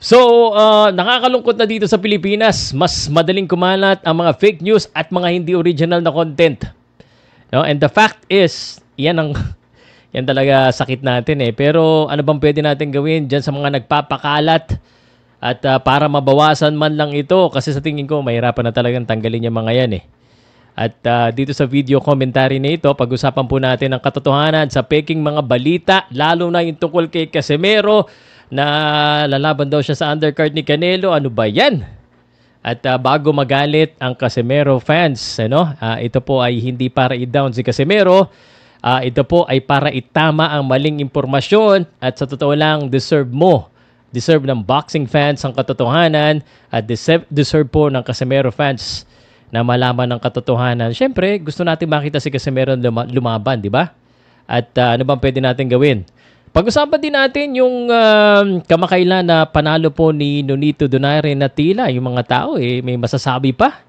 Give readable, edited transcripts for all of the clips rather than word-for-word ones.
So, nakakalungkot na dito sa Pilipinas. Mas madaling kumalat ang mga fake news at mga hindi original na content. No? And the fact is, yan talaga sakit natin eh. Pero ano bang pwede natin gawin dyan sa mga nagpapakalat at para mabawasan man lang ito? Kasi sa tingin ko, mahirapan na talagang tanggalin yung mga yan eh. At dito sa video commentary na ito, pag-usapan po natin ang katotohanan sa peking mga balita, lalo na yung tungkol kay Casimero na lalaban daw siya sa undercard ni Canelo. Ano ba yan? At bago magalit ang Casimero fans, ito po ay hindi para i-down si Casimero. Ito po ay para itama ang maling impormasyon at sa totoo lang, deserve ng boxing fans ang katotohanan at deserve po ng Casimero fans na malaman ng katotohanan. Siyempre, gusto natin makita si Casimero lumaban, di ba? At ano bang pwede natin gawin? Pag-usapan din natin yung kamakailan na panalo po ni Nonito Donaire na tila yung mga tao may masasabi pa.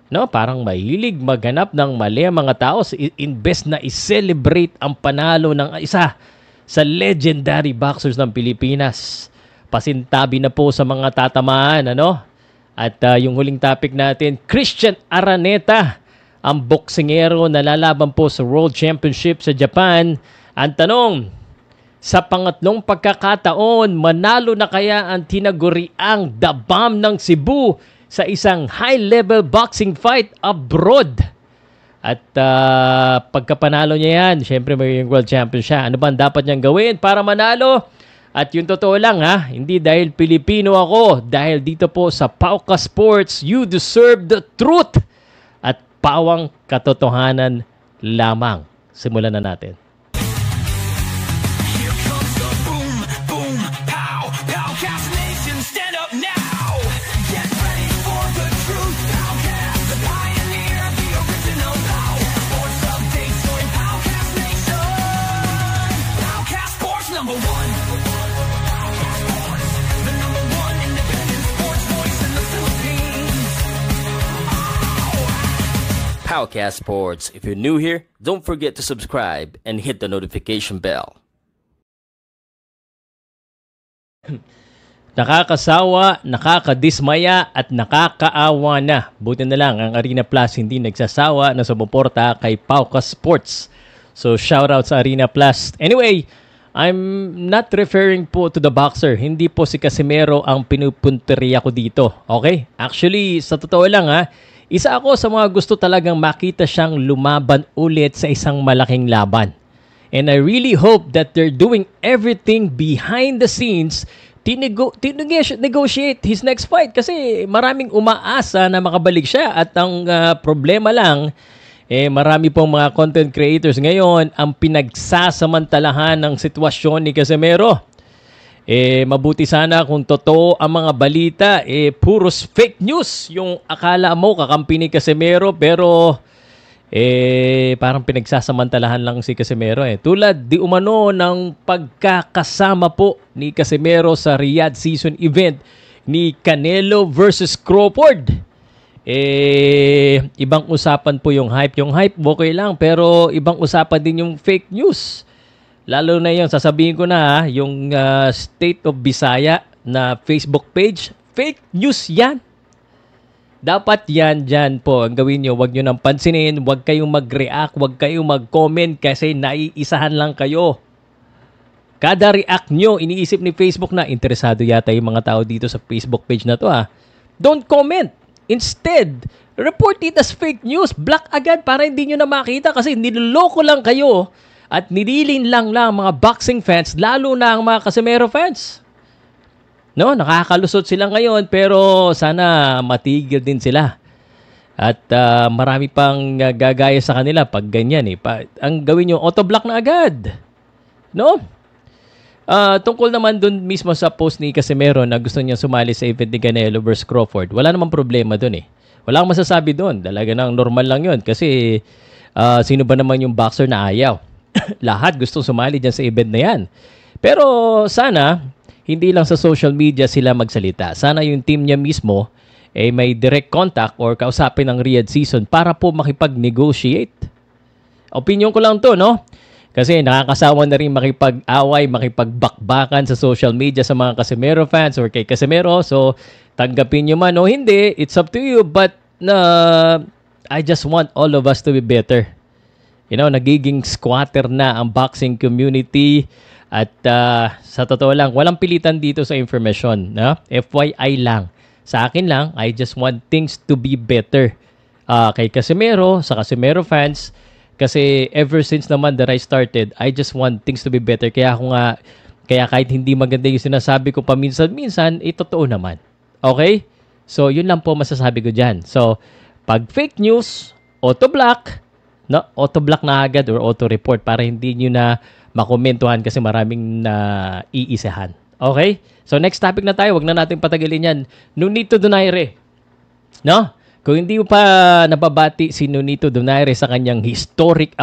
No, parang mahilig maghanap ng mali ang mga tao imbes na i-celebrate ang panalo ng isa sa legendary boxers ng Pilipinas. Pasintabi na po sa mga tatamaan, At yung huling topic natin, Christian Araneta, ang boksingero na lalaban po sa World Championship sa Japan. Ang tanong, sa pangatlong pagkakataon, manalo na kaya ang tinaguriang The Bomb ng Cebu sa isang high-level boxing fight abroad? At pagkapanalo niya yan, syempre may World Champion siya. Ano ba ang dapat niyang gawin para manalo? At yung totoo lang hindi dahil Pilipino ako, dahil dito po sa Pauka Sports, you deserve the truth at pawang katotohanan lamang. Simulan na natin. Powcast Sports. If you're new here, don't forget to subscribe and hit the notification bell. Nakakasawa, nakakadismaya at nakakaawa na. Buti na lang ang Arena Plus hindi nagsasawa na sumuporta kay Powcast Sports. So shoutout sa Arena Plus. Anyway, I'm not referring po to the boxer. Hindi po si Casimero ang pinupunteriya ko dito. Okay? Actually, sa totoo lang isa ako sa mga gusto talagang makita siyang lumaban ulit sa isang malaking laban. And I really hope that they're doing everything behind the scenes to negotiate his next fight. Kasi maraming umaasa na makabalik siya. At ang problema lang, marami pong mga content creators ngayon ang pinagsasamantalahan ng sitwasyon ni Casimero. Mabuti sana kung totoo ang mga balita, puros fake news yung akala mo kakampi ni Casimero, pero parang pinagsasamantalahan lang si Casimero. Tulad di umano ng pagkakasama po ni Casimero sa Riyadh season event ni Canelo versus Crawford. Ibang usapan po yung hype. Yung hype okay lang, pero ibang usapan din yung fake news. Lalo na yung sasabihin ko na yung State of Bisaya na Facebook page, fake news yan. Dapat yan dyan po ang gawin nyo. Huwag nyo nang pansinin, huwag kayong mag-react, huwag kayong mag-comment kasi naiisahan lang kayo. Kada react nyo, iniisip ni Facebook na interesado yata yung mga tao dito sa Facebook page na to Don't comment. Instead, report it as fake news. Block agad para hindi nyo na makita kasi niloloko lang kayo. At nililin lang mga boxing fans, lalo na ang mga Casimero fans. Nakakalusot sila ngayon, pero sana matigil din sila. At marami pang gagaya sa kanila pag ganyan. Ang gawin nyo, auto-block na agad. Tungkol naman dun mismo sa post ni Casimero na gusto niya sumali sa event ni Canelo versus Crawford, wala namang problema dun Wala akong masasabi dun. Talaga nang normal lang yun. Kasi sino ba naman yung boxer na ayaw? Lahat gustong sumali dyan sa event na yan. Pero sana, hindi lang sa social media sila magsalita. Sana yung team niya mismo may direct contact or kausapin ng Riyadh season para po makipag-negotiate. Opinion ko lang to, Kasi nakakasawa na rin makipag-away, makipagbakbakan sa social media sa mga Casimero fans or kay Casimero. So, tanggapin nyo man o hindi, it's up to you. But I just want all of us to be better. Nagiging squatter na ang boxing community. At sa totoo lang, walang pilitan dito sa information. No? FYI lang. Sa akin lang, I just want things to be better. Kay Casimero, sa Casimero fans, kasi ever since naman that I started, I just want things to be better. Kaya kahit hindi maganda yung sinasabi ko paminsan-minsan, totoo naman. Okay? So, yun lang po masasabi ko dyan. So, pag fake news, auto-block na agad or auto-report para hindi nyo na makomentuhan kasi maraming na iisahan. Okay? So, next topic na tayo. Wag na natin patagalin yan. Nonito Donaire. No? Kung hindi mo pa nababati si Nonito Donaire sa kanyang historic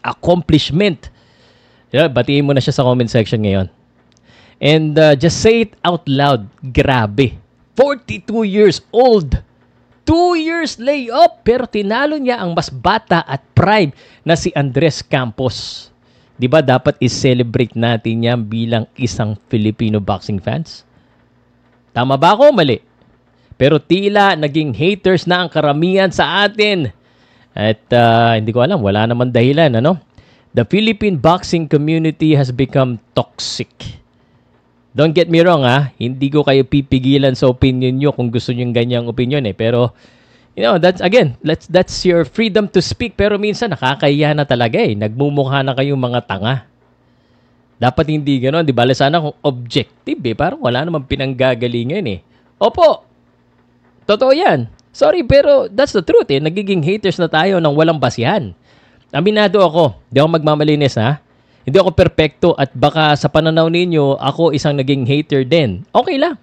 accomplishment, batiin mo na siya sa comment section ngayon. And just say it out loud. Grabe. 42 years old. 2 years lay-off. Pero tinalo niya ang mas bata at prime na si Andres Campos. Diba dapat i-celebrate natin yan bilang isang Filipino boxing fans? Tama ba ako o mali? Pero tila naging haters na ang karamihan sa atin. At hindi ko alam, wala naman dahilan, ano? The Philippine boxing community has become toxic. Don't get me wrong, hindi ko kayo pipigilan sa opinion nyo kung gusto nyo ganyang opinion Pero, that's your freedom to speak. Pero minsan nakakahiya na talaga Nagmumukha na kayong mga tanga. Dapat hindi gano'n. Di ba? Sana kung objective Parang wala namang pinanggagalingan Opo! Totoo yan. Sorry, pero that's the truth Nagiging haters na tayo ng walang basihan. Aminado ako. Hindi ako magmamalinis, Hindi ako perpekto at baka sa pananaw ninyo, ako isang naging hater din. Okay lang.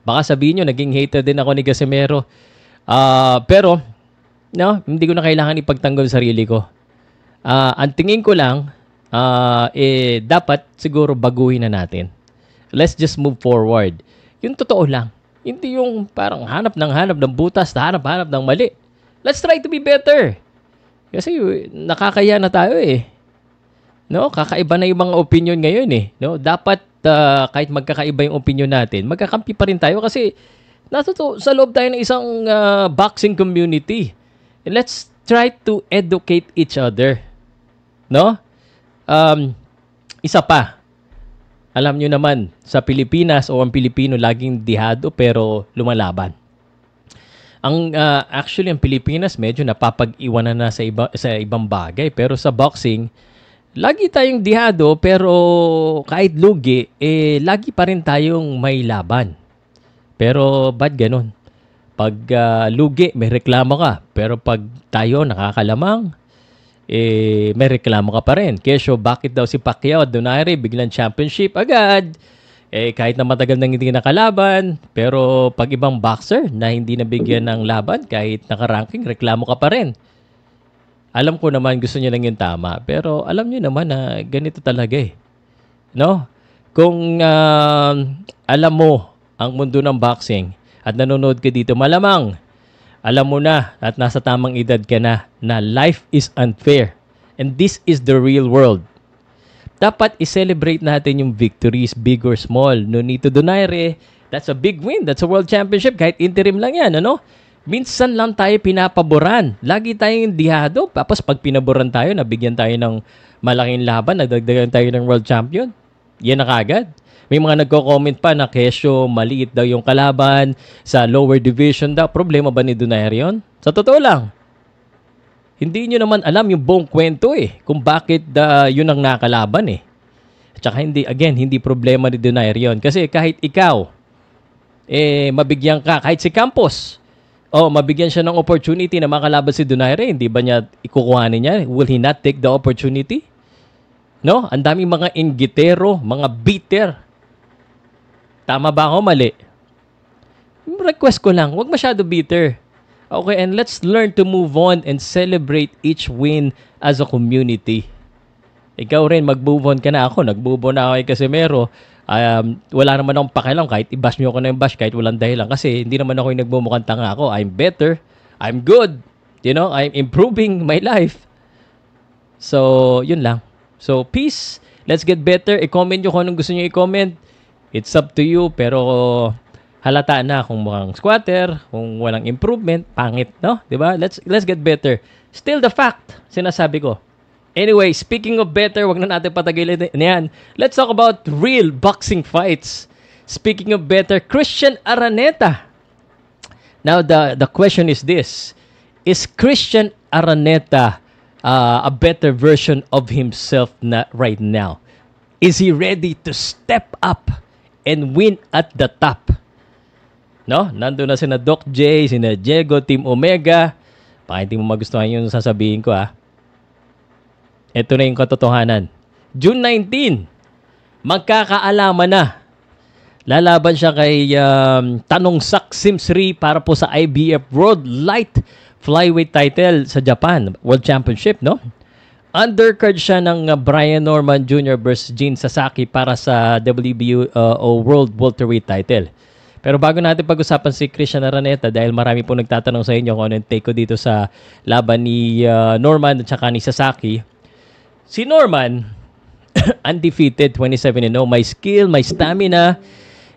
Baka sabihin nyo, naging hater din ako ni Casimero. Pero, hindi ko na kailangan ipagtanggol sarili ko. Ang tingin ko lang, dapat siguro baguhin na natin. Let's just move forward. Yung totoo lang. Hindi yung parang hanap ng butas, hanap ng mali. Let's try to be better. Kasi nakakaya na tayo Kakaiba na yung mga opinion ngayon Dapat kahit magkakaiba yung opinion natin, magkakampi pa rin tayo kasi sa loob tayo ng isang boxing community. Let's try to educate each other. Isa pa. Alam nyo naman, sa Pilipinas o ang Pilipino laging dihado pero lumalaban. Actually, ang Pilipinas medyo napapag-iwanan na sa ibang bagay. Pero sa boxing, lagi tayong dihado pero kahit lugi, lagi pa rin tayong may laban. Pero ba't ganun? Pag lugi, may reklamo ka. Pero pag tayo nakakalamang, may reklamo ka pa rin. Kesyo, bakit daw si Pacquiao at Donaire biglang championship agad? Kahit na matagal nang hindi nakalaban, pero pag ibang boxer na hindi nabigyan ng laban, kahit nakaranking, reklamo ka pa rin. Alam ko naman gusto niyo lang yung tama, pero alam niyo naman na ganito talaga Kung alam mo ang mundo ng boxing at nanonood ka dito, malamang alam mo na at nasa tamang edad ka na life is unfair. And this is the real world. Dapat i-celebrate natin yung victories, big or small. Nonito Donaire, that's a big win. That's a world championship. Kahit interim lang yan, Minsan lang tayo pinapaboran. Lagi tayong dihado. Tapos pag pinaboran tayo, nabigyan tayo ng malaking laban, nagdagdagan tayo ng world champion. Yan na kagad. May mga nagko-comment pa na kesyo maliit daw yung kalaban sa lower division daw. Problema ba ni Donaire yun? Sa totoo lang, hindi nyo naman alam yung buong kwento kung bakit yun ang nakalaban At saka hindi problema ni Donaire yun. Kasi kahit ikaw, mabigyan ka, kahit si Campos, mabigyan siya ng opportunity na makalaban si Donaire, hindi ba niya ikukuhanin niya? Will he not take the opportunity? Ang daming mga inggitero, mga bitter. Tama ba ako? Mali. Request ko lang, huwag masyado bitter. Okay, and let's learn to move on and celebrate each win as a community. Ikaw rin, mag-move on ka na ako. Nag-move on na ako kay Casimero. Wala naman akong pakialam kahit i-bash nyo ako na yung bash kahit walang dahilan. Kasi hindi naman ako yung nagmumukhang tanga ako. I'm better. I'm good. I'm improving my life. So, yun lang. So, peace. Let's get better. I-comment nyo kung anong gusto nyo i-comment. It's up to you. Pero halata na kung mukhang squatter, kung walang improvement, pangit, no? Diba? Let's get better. Still the fact, sinasabi ko. Anyway, speaking of better, wag na natin patagilin yan. Let's talk about real boxing fights. Speaking of better, Christian Araneta. Now, the question is this. Is Christian Araneta a better version of himself right now? Is he ready to step up and win at the top? No? Nandun na sina Doc J, sina Diego, Team Omega. Baka hindi mo magustuhan yung sasabihin ko, ha? Ito na yung katotohanan. June 19, magkakaalaman na. Lalaban siya kay Tanong Sak Simsri para po sa IBF World Light Flyweight title sa Japan, World Championship, no? Undercard siya ng Brian Norman Jr. versus Jin Sasaki para sa WBO World Welterweight title. Pero bago natin pag-usapan si Christian Araneta, dahil marami po nagtatanong sa inyo kung ano yung take ko dito sa laban ni Norman at saka ni Sasaki. Si Norman, undefeated, 27-0, may skill, may stamina,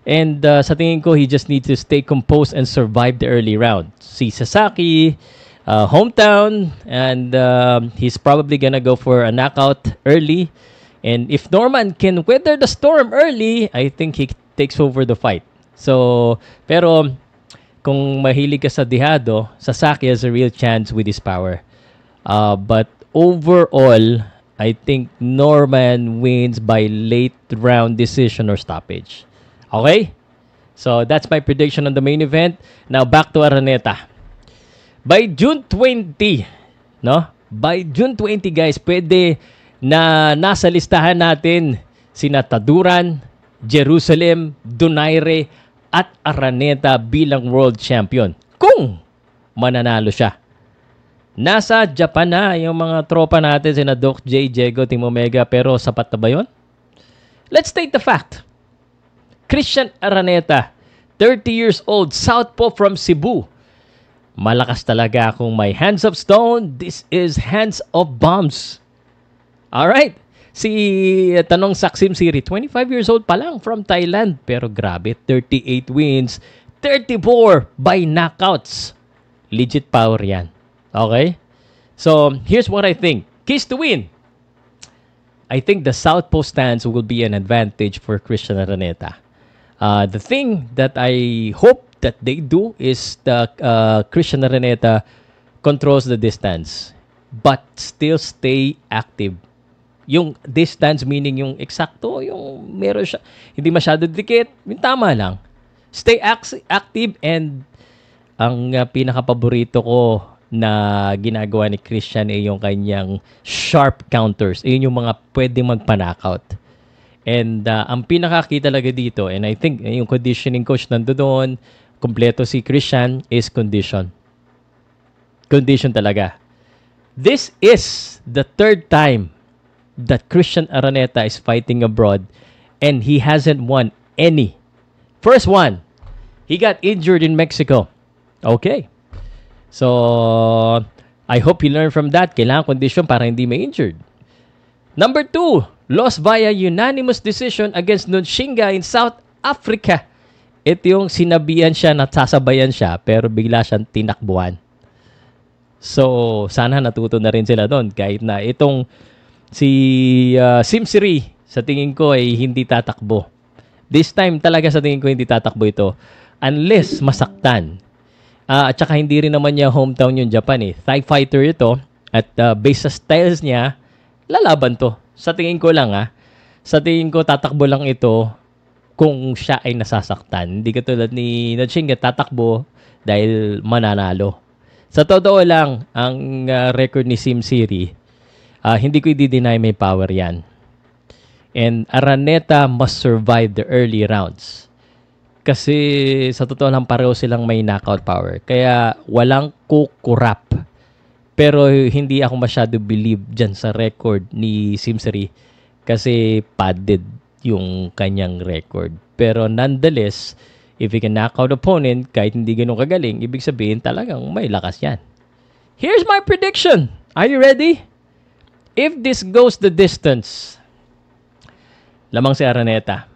and sa tingin ko, he just needs to stay composed and survive the early round. Si Sasaki, hometown, and he's probably gonna go for a knockout early. And if Norman can weather the storm early, I think he takes over the fight. So, pero kung mahilig ka sa dihado, Sasaki has a real chance with his power. But overall, I think Norman wins by late round decision or stoppage. Okay? So, that's my prediction on the main event. Now, back to Araneta. By June 20, no? By June 20, guys, pwede na nasa listahan natin sina Taduran, Jerusalem, Donaire, at Araneta bilang world champion. Kung mananalo siya. Nasa Japan na yung mga tropa natin, sina Doc J, Diego, Team Omega, pero sapat na ba yun? Let's take the fact. Christian Araneta, 30 years old, southpaw from Cebu. Malakas talaga kung may hands of stone. This is hands of bombs. Alright. Si Tanong Saksim Siri, 25 years old pa lang from Thailand. Pero grabe, 38 wins, 34 by knockouts. Legit power yan. Okay? So, here's what I think. Keys to win. I think the southpaw stance will be an advantage for Christian Araneta. The thing that I hope that they do is the Christian Araneta controls the distance but still stay active. Yung distance meaning yung eksakto, yung meron siya, hindi masyado dikit, yung tama lang. Stay active, and ang pinaka-paborito ko na ginagawa ni Christian ay yung kanyang sharp counters. Ayun yung mga pwedeng magpa-knockout. And ang pinakakita talaga dito, and I think yung conditioning coach nandoon, kompleto si Christian, is condition. Condition talaga. This is the third time that Christian Araneta is fighting abroad and he hasn't won any. First one, he got injured in Mexico. Okay. So, I hope he learned from that. Kailangan condition para hindi may injured. Number 2, lost via unanimous decision against Nonshinga in South Africa. Ito yung sinabihan siya, nasasabayan siya, pero bigla siyang tinakbuhan. So, sana natuto na rin sila doon. Kahit na itong si Simsiri, sa tingin ko ay hindi tatakbo. This time talaga sa tingin ko hindi tatakbo ito. Unless masaktan. At saka hindi rin naman niya hometown yung Japan eh. Thai fighter ito. At based sa styles niya, lalaban to. Sa tingin ko lang sa tingin ko tatakbo lang ito kung siya ay nasasaktan. Hindi katulad ni Nonshinga tatakbo dahil mananalo. Sa totoo lang, ang record ni Simsiri, hindi ko i-deny may power yan. And Araneta must survive the early rounds. Kasi sa totoo lang pareho silang may knockout power. Kaya walang kukurap. Pero hindi ako masyado believe dyan sa record ni Simsiri. Kasi padded yung kanyang record. Pero nonetheless, if he can knock out opponent, kahit hindi ganun kagaling, ibig sabihin talagang may lakas yan. Here's my prediction. Are you ready? If this goes the distance, lamang si Araneta.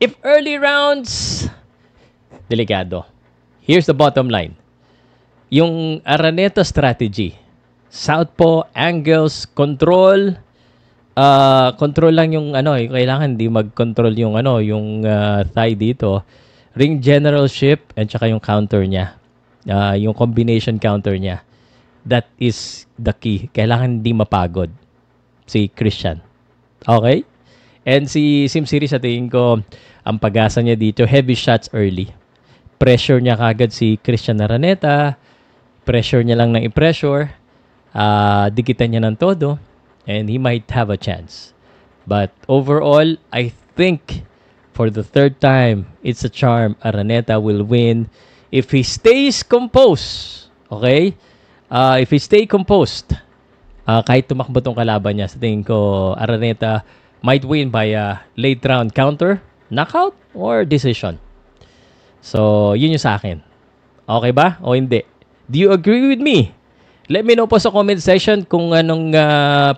If early rounds, delikado. Here's the bottom line. Yung Araneta strategy, southpaw, angles, control, control lang yung kailangan hindi mag-control yung yung thigh dito. Ring generalship and saka yung counter niya. Yung combination counter niya. That is the key. Kailangan hindi mapagod si Christian. Okay? And si Sim Series, sa tingin ko, ang pag-asa niya dito, heavy shots early. Pressure niya kagad si Christian Araneta. Pressure niya lang ng i-pressure. Dikitan niya ng todo. And he might have a chance. But overall, I think for the third time, it's a charm. Araneta will win if he stays composed. Okay? If he stay composed, kahit tumakbo tong kalaban niya, sa tingin ko, Araneta might win by a late round counter, knockout, or decision. So, yun yung sa akin. Okay ba? O hindi? Do you agree with me? Let me know po sa comment section kung anong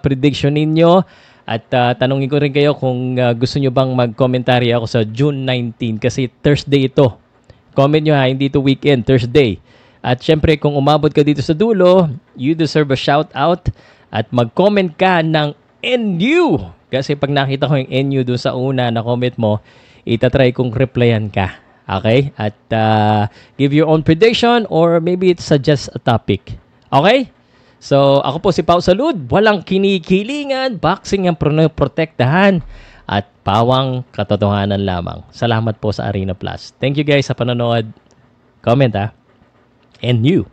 prediction ninyo. At tanungin ko rin kayo kung gusto nyo bang mag-commentary ako sa June 19 kasi Thursday ito. Comment nyo ha, hindi ito weekend, Thursday. At syempre, kung umabot ka dito sa dulo, you deserve a shout out at mag-comment ka ng NU. Kasi pag nakita ko yung NU doon sa una na comment mo, itatry kong replyan ka. Okay? At give your own prediction or maybe suggest a topic. Okay? So, ako po si Pao Salud. Walang kinikilingan, boxing ang protektahan at pawang katotohanan lamang. Salamat po sa Arena Plus. Thank you guys sa panonood. Comment ha. And you.